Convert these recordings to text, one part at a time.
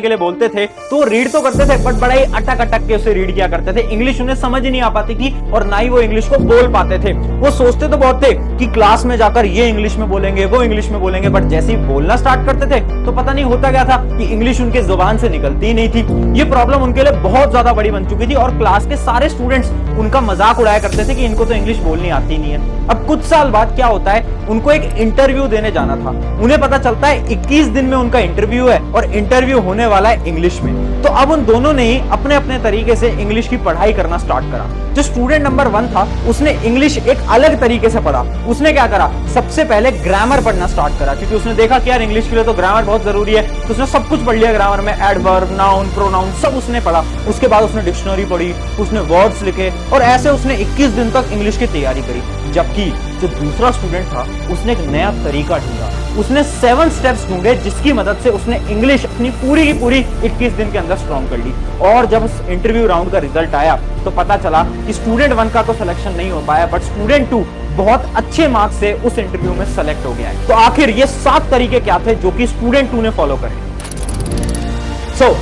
के लिए बोलते थे तो रीड तो करते थे बट बड़ा ही अटक अटक के उसे रीड किया करते थे। इंग्लिश उन्हें समझ ही नहीं आ पाती थी और ना ही वो इंग्लिश को बोल पाते थे। वो सोचते तो बहुत थे कि क्लास में जाकर ये इंग्लिश में बोलेंगे, वो इंग्लिश में बोलेंगे, बट जैसे ही बोलना स्टार्ट करते थे तो पता नहीं होता क्या था कि इंग्लिश उनके जुबान से निकलती ही नहीं थी। ये प्रॉब्लम उनके लिए बहुत ज्यादा बड़ी बन चुकी थी और क्लास के सारे स्टूडेंट्स उनका मजाक उड़ाया करते थे कि इनको तो इंग्लिश बोलनी आती नहीं है। अब कुछ साल बाद क्या होता है, उनको एक इंटरव्यू देने जाना था। उन्हें पता चलता है 21 दिन में उनका इंटरव्यू है और इंटरव्यू होने वाला है इंग्लिश में। तो अब उन दोनों ने ही अपने अपने तरीके से इंग्लिश की पढ़ाई करना स्टार्ट करा। जो स्टूडेंट नंबर 1 था उसने इंग्लिश एक अलग तरीके से पढ़ा। उसने क्या करा, सबसे पहले ग्रामर पढ़ना स्टार्ट करा, क्योंकि उसने देखा कि यार इंग्लिश के लिए तो ग्रामर बहुत जरूरी है। तो उसने सब कुछ पढ़ लिया ग्रामर में, एडवर्ब, नाउन, प्रोनाउन सब उसने पढ़ा। उसके बाद उसने डिक्शनरी पढ़ी, उसने वर्ड्स लिखे और ऐसे उसने 21 दिन तक इंग्लिश की तैयारी करी। जबकि जो दूसरा स्टूडेंट था उसने एक नया तरीका ढूंढा। उसने 7 स्टेप्स ढूंढे जिसकी मदद से उसने इंग्लिश अपनी पूरी की पूरी 21 दिन के अंदर स्ट्रॉन्ग कर ली। और जब उस इंटरव्यू राउंड का रिजल्ट आया तो पता चला कि स्टूडेंट 1 का तो सिलेक्शन नहीं हो पाया, बट स्टूडेंट 2 बहुत अच्छे मार्क्स से उस इंटरव्यू में सेलेक्ट हो गया है। तो आखिर ये 7 तरीके क्या थे जो कि स्टूडेंट 2 ने फॉलो करे।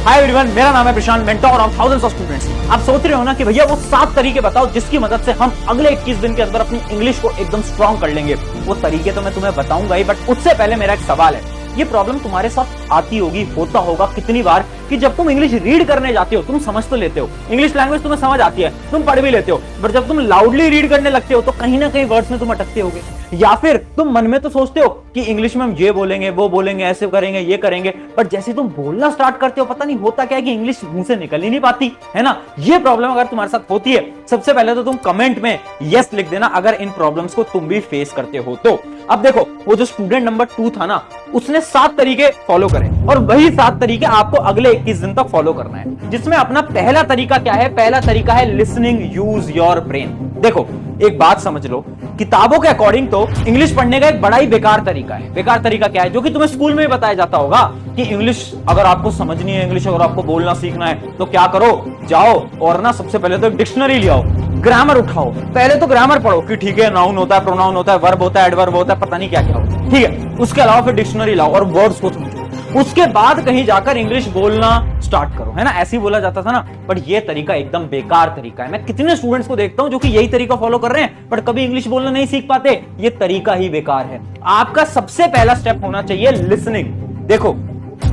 हाय एवरीवन, मेरा नाम है Prashant, mentor of thousands of students. आप सोच रहे हो ना कि भैया वो 7 तरीके बताओ जिसकी मदद से हम अगले 21 दिन के अंदर अपनी इंग्लिश को एकदम स्ट्रॉन्ग कर लेंगे। वो तरीके तो मैं तुम्हें बताऊंगा ही, बट उससे पहले मेरा एक सवाल है। ये प्रॉब्लम तुम्हारे साथ आती होगी, होता होगा कितनी बार कि जब तुम इंग्लिश रीड करने जाते हो तुम समझ तो लेते हो, इंग्लिश लैंग्वेज तुम्हें समझ आती है, तुम पढ़ भी लेते हो, बट जब तुम लाउडली रीड करने लगते हो तो कहीं ना कहीं वर्ड्स में तुम अटकते होगे। या फिर तुम मन में तो सोचते हो कि इंग्लिश में हम ये बोलेंगे, वो बोलेंगे, ऐसे करेंगे, ये करेंगे, बट जैसे तुम बोलना स्टार्ट करते हो पता नहीं होता क्या है कि इंग्लिश मुंह से निकल ही नहीं पाती, है ना। ये प्रॉब्लम अगर तुम्हारे साथ होती है, सबसे पहले तो तुम कमेंट में यस लिख देना अगर इन प्रॉब्लम्स को तुम भी फेस करते हो तो। अब देखो, वो जो स्टूडेंट नंबर 2 था ना, उसने 7 तरीके फॉलो करे और वही 7 तरीके आपको अगले 21 दिन तक फॉलो करना है। जिसमें अपना पहला तरीका क्या है, पहला तरीका है लिसनिंग, यूज योर ब्रेन। देखो एक बात समझ लो, किताबों के अकॉर्डिंग तो इंग्लिश पढ़ने का एक बड़ा ही बेकार तरीका है। बेकार तरीका क्या है, जो कि तुम्हें स्कूल में भी बताया जाता होगा कि इंग्लिश अगर आपको समझनी है, इंग्लिश अगर आपको बोलना सीखना है तो क्या करो, जाओ और ना सबसे पहले तो एक डिक्शनरी ले आओ, ग्रामर उठाओ, पहले तो ग्रामर पढ़ो कि ठीक है नाउन होता है, प्रोनाउन होता है, वर्ब होता है, एडवर्ब होता है, पता नहीं क्या क्या होता है, ठीक है। उसके अलावा फिर डिक्शनरी लाओ और वर्ड्स को समझो। उसके बाद कहीं जाकर इंग्लिश बोलना स्टार्ट करो, है ना। ऐसे ही बोला जाता था ना, बट ये तरीका एकदम बेकार तरीका है। मैं कितने स्टूडेंट्स को देखता हूं जो कि यही तरीका फॉलो कर रहे हैं बट कभी इंग्लिश बोलना नहीं सीख पाते। ये तरीका ही बेकार है। आपका सबसे पहला स्टेप होना चाहिए लिसनिंग। देखो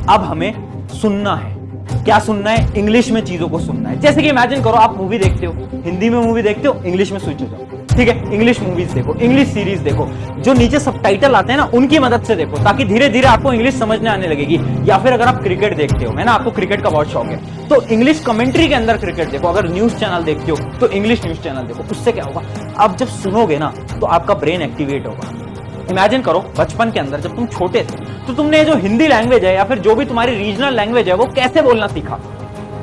अब हमें सुनना है। क्या सुनना है, इंग्लिश में चीजों को सुनना है। जैसे कि इमेजिन करो आप मूवी देखते हो, हिंदी में मूवी देखते हो, इंग्लिश में स्विच हो जाओ, ठीक है। इंग्लिश मूवीज देखो, इंग्लिश सीरीज देखो, जो नीचे सबटाइटल आते हैं ना उनकी मदद से देखो, ताकि धीरे धीरे आपको इंग्लिश समझने आने लगेगी। या फिर अगर आप क्रिकेट देखते हो, है ना, आपको क्रिकेट का बहुत शौक है, तो इंग्लिश कमेंट्री के अंदर क्रिकेट देखो। अगर न्यूज चैनल देखते हो तो इंग्लिश न्यूज चैनल देखो। उससे क्या होगा, अब जब सुनोगे ना तो आपका ब्रेन एक्टिवेट होगा। इमेजिन करो बचपन के अंदर जब तुम छोटे थे तो तुमने जो हिंदी लैंग्वेज है या फिर जो भी तुम्हारी रीजनल लैंग्वेज है वो कैसे बोलना सीखा।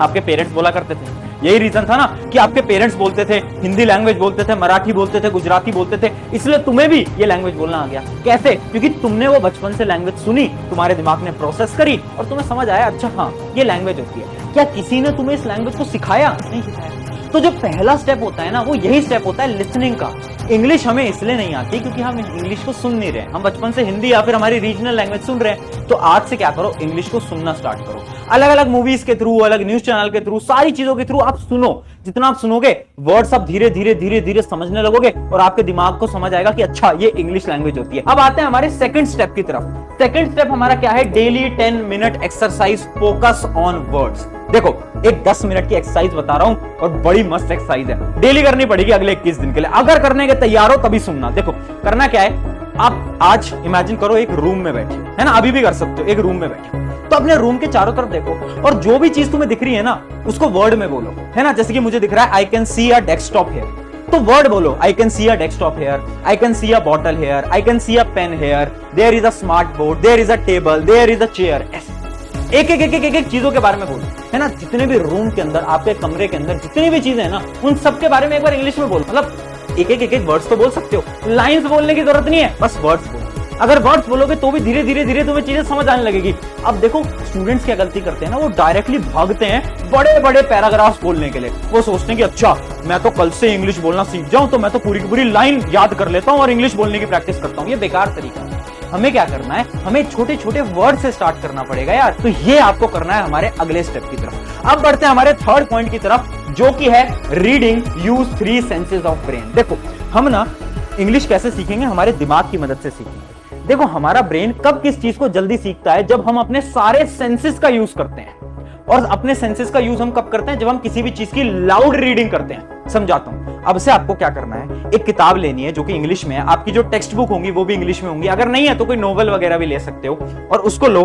आपके पेरेंट्स बोला करते थे, यही रीजन था ना कि आपके पेरेंट्स बोलते थे, हिंदी लैंग्वेज बोलते थे, मराठी बोलते थे, गुजराती बोलते थे, इसलिए तुम्हें भी ये लैंग्वेज बोलना आ गया। कैसे, क्योंकि तुमने वो बचपन से लैंग्वेज सुनी, तुम्हारे दिमाग ने प्रोसेस करी और तुम्हें समझ आया अच्छा हाँ ये लैंग्वेज होती है। क्या किसी ने तुम्हें इस लैंग्वेज को सिखाया? नहीं सिखाया। तो जो पहला स्टेप होता है ना वो यही स्टेप होता है लिसनिंग का। इंग्लिश हमें इसलिए नहीं आती क्योंकि हम इंग्लिश को सुन नहीं रहे, हम बचपन से हिंदी या फिर हमारी रीजनल लैंग्वेज सुन रहे हैं। तो आज से क्या करो, इंग्लिश को सुनना स्टार्ट करो। अलग अलग मूवीज के थ्रू, अलग न्यूज चैनल के थ्रू, सारी चीजों के थ्रू आप सुनो। जितना आप सुनोगे वर्ड्स आप धीरे धीरे धीरे धीरे समझने लगोगे और आपके दिमाग को समझ आएगा कि अच्छा ये इंग्लिश लैंग्वेज होती है। अब आते हैं हमारे सेकंड स्टेप की तरफ। सेकंड स्टेप हमारा क्या है, daily 10 minute exercise, focus on words. देखो एक 10 मिनट की एक्सरसाइज बता रहा हूं और बड़ी मस्त एक्सरसाइज है, डेली करनी पड़ेगी अगले 21 दिन के लिए। अगर करने के तैयार हो तभी सुनना। देखो करना क्या है, आप आज इमेजिन करो एक रूम में बैठे, है ना, अभी भी कर सकते हो, एक रूम में बैठे तो अपने रूम के चारों तरफ देखो और जो भी चीज तुम्हें दिख रही है ना उसको वर्ड में बोलो, है ना। जैसे कि मुझे दिख रहा है I can see a desktop here, तो वर्ड बोलो I can see a desktop here, I can see a bottle here, I can see a pen here, there is a smart board, there is a table, there is a chair. एक एक एक एक एक चीजों के बारे में बोलो, है ना। जितने भी रूम के अंदर, आपके कमरे के अंदर जितनी भी चीजें हैं ना उन सब के बारे में एक बार इंग्लिश में बोलो। मतलब एक एक एक एक वर्ड्स तो बोल सकते हो, लाइंस बोलने की जरूरत नहीं है, बस वर्ड्स बोलो। अगर वर्ड्स बोलोगे तो भी धीरे धीरे धीरे तुम्हें चीजें समझ आने लगेगी। अब देखो स्टूडेंट्स क्या गलती करते हैं ना, वो डायरेक्टली भागते हैं बड़े बड़े पैराग्राफ्स बोलने के लिए। वो सोचते हैं कि अच्छा मैं तो कल से इंग्लिश बोलना सीख जाऊं तो मैं तो पूरी की पूरी लाइन याद कर लेता हूं और इंग्लिश बोलने की प्रैक्टिस करता हूं। ये बेकार तरीका है। हमें क्या करना है, हमें छोटे छोटे वर्ड से स्टार्ट करना पड़ेगा यार। तो ये आपको करना है हमारे अगले स्टेप की तरफ। अब बढ़ते हैं हमारे थर्ड पॉइंट की तरफ, जो कि है reading use 3 senses of brain. देखो हम ना इंग्लिश कैसे सीखेंगे, हमारे दिमाग की मदद से सीखेंगे। देखो हमारा ब्रेन कब किस चीज को जल्दी सीखता है, जब हम अपने सारे सेंसेस का यूज करते हैं। और अपने सेंसेस का यूज हम कब करते हैं, जब हम किसी भी चीज की लाउड रीडिंग करते हैं। समझाता हूं। अब से आपको क्या करना है, एक किताब लेनी है जो कि इंग्लिश में है, आपकी जो टेक्स्ट बुक होंगी वो भी इंग्लिश में होंगी, अगर नहीं है तो कोई नोवेल वगैरह भी ले सकते हो, और उसको लो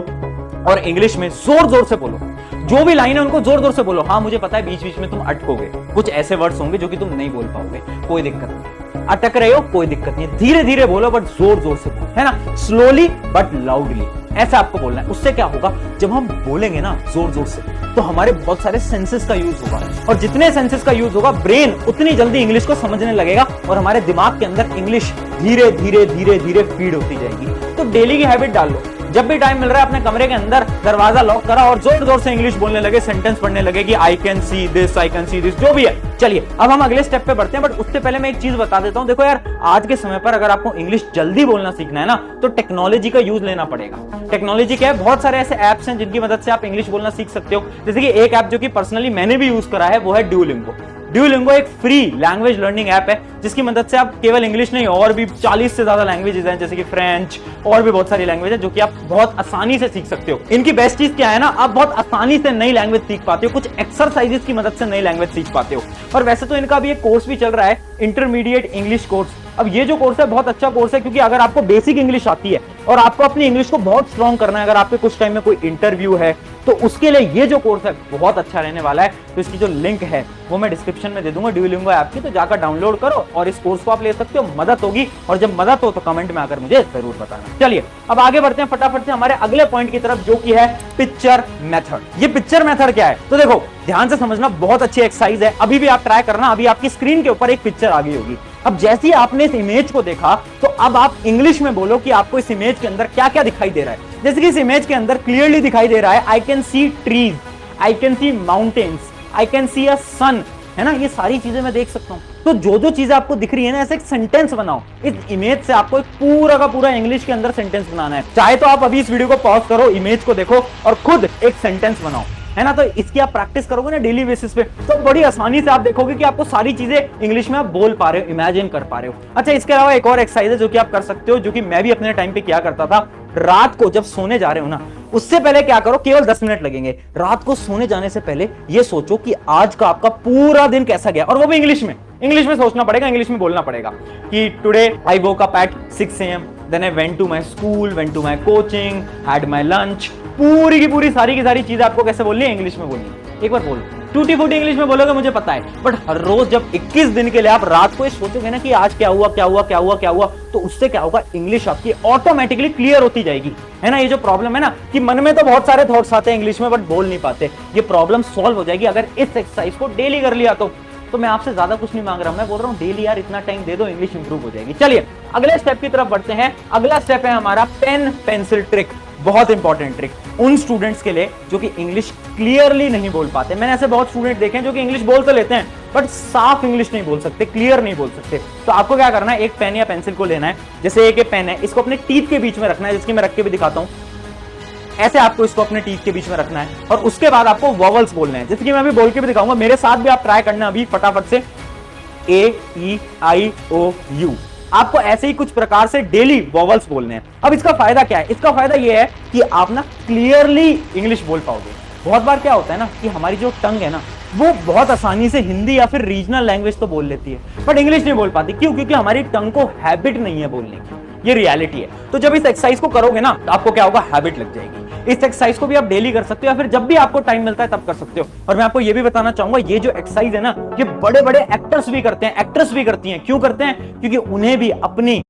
और इंग्लिश में जोर जोर से बोलो। जो भी लाइन है उनको जोर जोर से बोलो। हाँ मुझे पता है बीच बीच में तुम अटकोगे, कुछ ऐसे वर्ड्स होंगे जो कि तुम नहीं बोल पाओगे, कोई दिक्कत नहीं। अटक रहे हो कोई दिक्कत नहीं, धीरे धीरे बोलो बट जोर जोर से बोलो, है ना, स्लोली बट लाउडली, ऐसा आपको बोलना है। उससे क्या होगा, जब हम बोलेंगे ना जोर जोर से, तो हमारे बहुत सारे सेंसेस का यूज होगा, और जितने सेंसेस का यूज होगा ब्रेन उतनी जल्दी इंग्लिश को समझने लगेगा, और हमारे दिमाग के अंदर इंग्लिश धीरे धीरे धीरे धीरे फीड होती जाएगी। तो डेली की हैबिट डाल लो, जब भी टाइम मिल रहा है अपने कमरे के अंदर दरवाजा लॉक करा और जोर जोर से इंग्लिश बोलने लगे, सेंटेंस पढ़ने लगे कि आई can see this, I can see this, जो भी है। चलिए अब हम अगले स्टेप पे बढ़ते हैं, बट उससे पहले मैं एक चीज बता देता हूं। देखो यार, आज के समय पर अगर आपको इंग्लिश जल्दी बोलना सीखना है ना, तो टेक्नोलॉजी का यूज लेना पड़ेगा। टेक्नोलॉजी क्या है, बहुत सारे ऐसे एप्स हैं जिनकी मदद से आप इंग्लिश बोलना सीख सकते हो। जैसे कि एक ऐप जो कि पर्सनली मैंने भी यूज करा है, वो है ड्यूलिंगो। ड्यूलिंगो एक फ्री लैंग्वेज लर्निंग ऐप है, जिसकी मदद से आप केवल इंग्लिश नहीं और भी 40 से ज्यादा लैंग्वेजेस हैं, जैसे कि फ्रेंच और भी बहुत सारी लैंग्वेज है, जो कि आप बहुत आसानी से सीख सकते हो। इनकी बेस्ट चीज क्या है ना, आप बहुत आसानी से नई लैंग्वेज सीख पाते हो, कुछ एक्सरसाइजेस की मदद से नई लैंग्वेज सीख पाते हो। और वैसे तो इनका भी एक कोर्स भी चल रहा है, इंटरमीडिएट इंग्लिश कोर्स। अब ये जो कोर्स है बहुत अच्छा कोर्स है, क्योंकि अगर आपको बेसिक इंग्लिश आती है और आपको अपनी इंग्लिश को बहुत स्ट्रॉन्ग करना है, अगर आपके कुछ टाइम में कोई इंटरव्यू है, तो उसके लिए ये जो कोर्स है बहुत अच्छा रहने वाला है। तो इसकी जो लिंक है वो मैं डिस्क्रिप्शन में दे दूंगा ड्यूलिंगो ऐप की, तो जाकर डाउनलोड करो और इस कोर्स को आप ले सकते हो, मदद होगी। और जब मदद हो तो कमेंट में आकर मुझे जरूर बताना। चलिए अब आगे बढ़ते हैं फटाफट से हमारे अगले पॉइंट की तरफ, जो कि है पिक्चर मेथड। ये पिक्चर मेथड क्या है, तो देखो ध्यान से समझना, बहुत अच्छी एक्सरसाइज है। अभी भी आप ट्राई करना, अभी आपकी स्क्रीन के ऊपर एक पिक्चर आ गई होगी। अब जैसे ही आपने इस इमेज को देखा, तो अब आप इंग्लिश में बोलो कि आपको इस इमेज के अंदर क्या क्या दिखाई दे रहा है। जैसे कि इस इमेज के अंदर क्लियरली दिखाई दे रहा है, I can see trees, I can see mountains, I can see a sun, है ना, ये सारी चीजें मैं देख सकता हूं। तो जो जो चीजें आपको दिख रही है ना, ऐसे एक सेंटेंस बनाओ। इस इमेज से आपको एक पूरा का पूरा इंग्लिश के अंदर सेंटेंस बनाना है। चाहे तो आप अभी इस वीडियो को पॉज करो, इमेज को देखो और खुद एक सेंटेंस बनाओ, है ना। तो इसकी आप प्रैक्टिस करोगे ना डेली बेसिस पे, तो बड़ी आसानी से आप देखोगे कि आपको सारी चीजें इंग्लिश में आप बोल पा रहे हो, इमेजिन कर पा रहे हो। अच्छा, इसके अलावा एक और एक्सरसाइज है जो कि आप कर सकते हो, जो कि मैं भी अपने टाइम पे किया करता था। रात को जब सोने जा रहे हो ना, उससे पहले क्या करो, केवल 10 मिनट लगेंगे। रात को सोने जाने से पहले ये सोचो कि आज का आपका पूरा दिन कैसा गया, और वो भी इंग्लिश में। इंग्लिश में सोचना पड़ेगा, इंग्लिश में बोलना पड़ेगा कि today I woke up at 6 AM, then I went to my school, went to my coaching, had my lunch. पूरी की पूरी सारी की सारी चीजें आपको कैसे बोलनी है, इंग्लिश में बोलनी है। एक बार बोलो, टूटी फूटी इंग्लिश में बोलोगे मुझे पता है, बट हर रोज जब 21 दिन के लिए आप रात को ये सोचोगे ना कि आज क्या हुआ क्या हुआ क्या हुआ क्या हुआ, तो उससे क्या होगा, इंग्लिश आपकी ऑटोमेटिकली क्लियर होती जाएगी, है ना। ये जो प्रॉब्लम है ना कि मन में तो बहुत सारे थॉट्स आते हैं इंग्लिश में बट बोल नहीं पाते, ये प्रॉब्लम सॉल्व हो जाएगी अगर इस एक्सरसाइज को डेली कर लिया तो मैं आपसे ज्यादा कुछ नहीं मांग रहा हूं, मैं बोल रहा हूं डेली यार इतना टाइम दे दो, इंग्लिश इंप्रूव हो जाएगी। चलिए अगले स्टेप की तरफ बढ़ते हैं। अगला स्टेप है हमारा पेन पेंसिल ट्रिक। बहुत इंपॉर्टेंट ट्रिक उन स्टूडेंट्स के लिए जो कि इंग्लिश क्लियरली नहीं बोल पाते। मैंने ऐसे बहुत स्टूडेंट देखे हैं जो कि इंग्लिश बोल तो लेते हैं बट साफ इंग्लिश नहीं बोल सकते, क्लियर नहीं बोल सकते। तो आपको क्या करना है, एक पेन या पेंसिल को लेना है। जैसे एक पेन है, इसको अपने टीथ के बीच में रखना है, जिसकी मैं रख के भी दिखाता हूं। ऐसे आपको इसको अपने टीथ के बीच में रखना है और उसके बाद आपको वॉवल्स बोलने हैं, जैसे कि मैं अभी बोल के भी दिखाऊंगा। मेरे साथ भी आप ट्राई करना अभी फटाफट से, A-E-I-O-U। आपको ऐसे ही कुछ प्रकार से डेली वॉवल्स बोलने हैं। अब इसका फायदा क्या है, इसका फायदा यह है कि आप ना क्लियरली इंग्लिश बोल पाओगे। बहुत बार क्या होता है ना कि हमारी जो टंग है ना, वो बहुत आसानी से हिंदी या फिर रीजनल लैंग्वेज तो बोल लेती है बट इंग्लिश नहीं बोल पाती। क्यों? क्योंकि हमारी टंग को हैबिट नहीं है बोलने की, ये रियलिटी है। तो जब इस एक्सरसाइज को करोगे ना, तो आपको क्या होगा, हैबिट लग जाएगी। इस एक्सरसाइज को भी आप डेली कर सकते हो या फिर जब भी आपको टाइम मिलता है तब कर सकते हो। और मैं आपको ये भी बताना चाहूंगा, ये जो एक्सरसाइज है ना, ये बड़े बड़े एक्टर्स भी करते हैं, एक्ट्रेस भी करती हैं। क्यों करते हैं? क्योंकि उन्हें भी अपनी